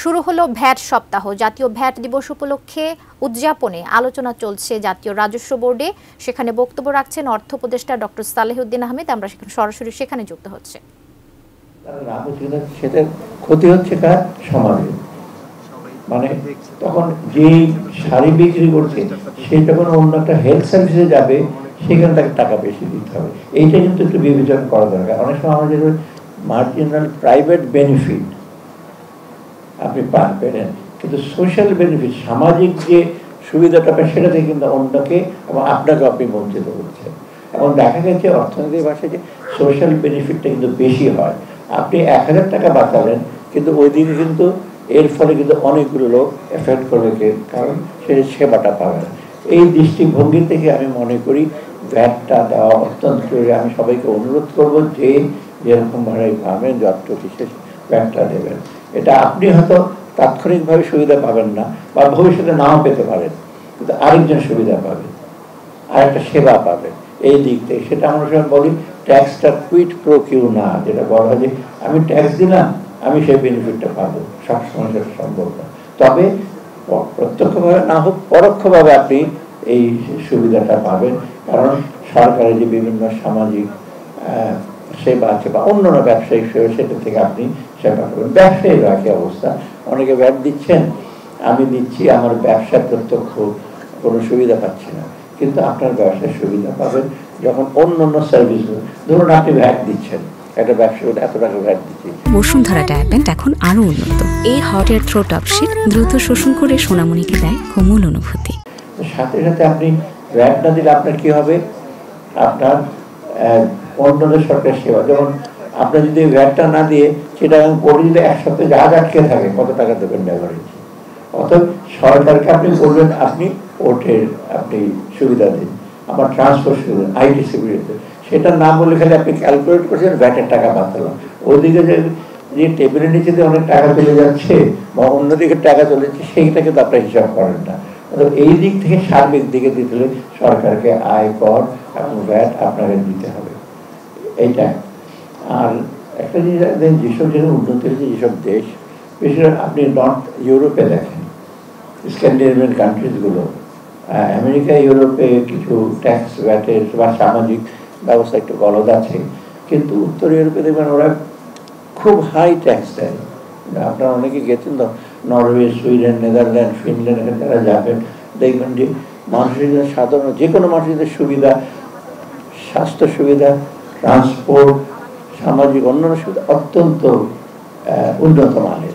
শুরু হলো ভ্যাট সপ্তাহ। জাতীয় ভ্যাট দিবস উপলক্ষে উদযাপনে আলোচনা চলছে জাতীয় রাজস্ব বোর্ডে। সেখানে বক্তব্য রাখছেন অর্থ উপদেষ্টা ডক্টর সালেহউদ্দিন আহমেদ। আমরা সরাসরি সেখানে যুক্ত হচ্ছে। সেটার ক্ষতি হচ্ছে কার? সমাজে। মানে তখন যে শাড়ি বিক্রি করছে সে যখন অন্য একটা হেলথ সার্ভিসে যাবে সেখানে তাকে টাকা বেশি দিতে হবে। এইটা কিন্তু একটু বিবেচনা করা দরকার। অনেক সময় আমাদের মার্জিনাল প্রাইভেট বেনিফিট আপনি পেলেন, কিন্তু সোশ্যাল বেনিফিট, সামাজিক যে সুবিধাটা পায় সেটাতে কিন্তু অন্যকে এবং আপনাকে আপনি বঞ্চিত করছেন। এবং দেখা গেছে অর্থনৈতিক ভাষায় যে সোশ্যাল বেনিফিটটা কিন্তু বেশি হয়। আপনি 1000 টাকা বাঁচালেন, কিন্তু ওই দিকে কিন্তু এর ফলে কিন্তু অনেকগুলো লোক এফেক্ট করবে, কারণ সে সেবাটা পাবে না। এই দৃষ্টিভঙ্গি থেকে আমি মনে করি ভ্যাটটা দেওয়া অত্যন্ত জরুরি। আমি সবাইকে অনুরোধ করবো যে যেরকমভাবে পাবেন যত বিশেষ ভ্যাটটা দেবেন। এটা আপনি হয়তো তাৎক্ষণিকভাবে সুবিধা পাবেন না বা ভবিষ্যতে নাও পেতে পারেন, কিন্তু আরেকজন সুবিধা পাবে, আরেকটা সেবা পাবে। এই দিক থেকে সেটা আমরা সবাই বলি ট্যাক্সটা কুইট প্রো কিউ না, যেটা বলা হয় যে আমি ট্যাক্স দিলাম আমি সেই বেনিফিটটা পাবো, সবসময় সেটা সম্ভব না। তবে প্রত্যক্ষভাবে না হোক পরোক্ষভাবে আপনি এই সুবিধাটা পাবেন, কারণ সরকারের যে বিভিন্ন সামাজিক সেবা আছে বা অন্যান্য ব্যবসায়িক সেবা সেটা থেকে আপনি সেবা করবেন। ব্যবসায়ী রাখি অবস্থা, অনেকে ভ্যাট দিচ্ছেন, আমি দিচ্ছি, আমার ব্যবসার প্রত্যক্ষ কোনো সুবিধা পাচ্ছি না, কিন্তু আপনার ব্যবসার সুবিধা পাবেন যখন অন্য সার্ভিস, ধরুন আপনি ভ্যাট দিচ্ছেন, একটা ব্যবসা এত টাকা ভ্যাট দিচ্ছি। বসুন্ধরা ডায়াপেন্ট এখন আরো উন্নত। এই hot air through top sheet দ্রুত শোষণ করে সোনামণিকে দেয় কোমল অনুভূতি। সাথে সাথে আপনি ভ্যাট না দিলে আপনার কি হবে? আপনার অন্যদের সরকার সেবা, যেমন আপনি যদি ভ্যাটটা না দিয়ে সেটা করে দিলে এক সপ্তাহে জাহাজ আটকে থাকে, কত টাকা দেবেন ড্রাইভারের? অর্থাৎ সরকারকে আপনি বলবেন আপনি পোর্টের আপনি সুবিধা দিন, আমার ট্রান্সপোর্ট সুবিধা, আইটি সিকিউরিটি, সেটা না বলে খালি আপনি ক্যালকুলেট করছেন ভ্যাটের টাকা বাঁচালাম। ওইদিকে যে টেবিলের নিচে অনেক টাকা চলে যাচ্ছে বা অন্যদিকে টাকা চলে যাচ্ছে সেইটা কিন্তু আপনার হিসাব করেন না। এই দিক থেকে সার্বিক দিকে দিতে হলে সরকারকে আয় কর এবং ভ্যাট আপনাকে দিতে হবে, এইটা। আর একটা জিনিস যেসব উন্নত হয়েছে যেসব দেশ, বিশেষ করে আপনি নর্থ ইউরোপে দেখেন, স্ক্যান্ডিনেভিয়ান কান্ট্রিজগুলো, আমেরিকা ইউরোপে কিছু ট্যাক্স ভ্যাটের বা সামাজিক ব্যবস্থা একটু গলদ আছে, কিন্তু উত্তর ইউরোপে দেখবেন ওরা খুব হাই ট্যাক্স দেয়। আপনারা অনেকে গেছেন তো নরওয়ে, সুইডেন, নেদারল্যান্ড, ফিনল্যান্ড, যারা যাবেন দেখবেন যে মানুষের সাধারণ যে কোনো মানুষের সুবিধা, স্বাস্থ্য সুবিধা, ট্রান্সপোর্ট, সামাজিক অন্যান্য সুবিধা অত্যন্ত উন্নত মানের।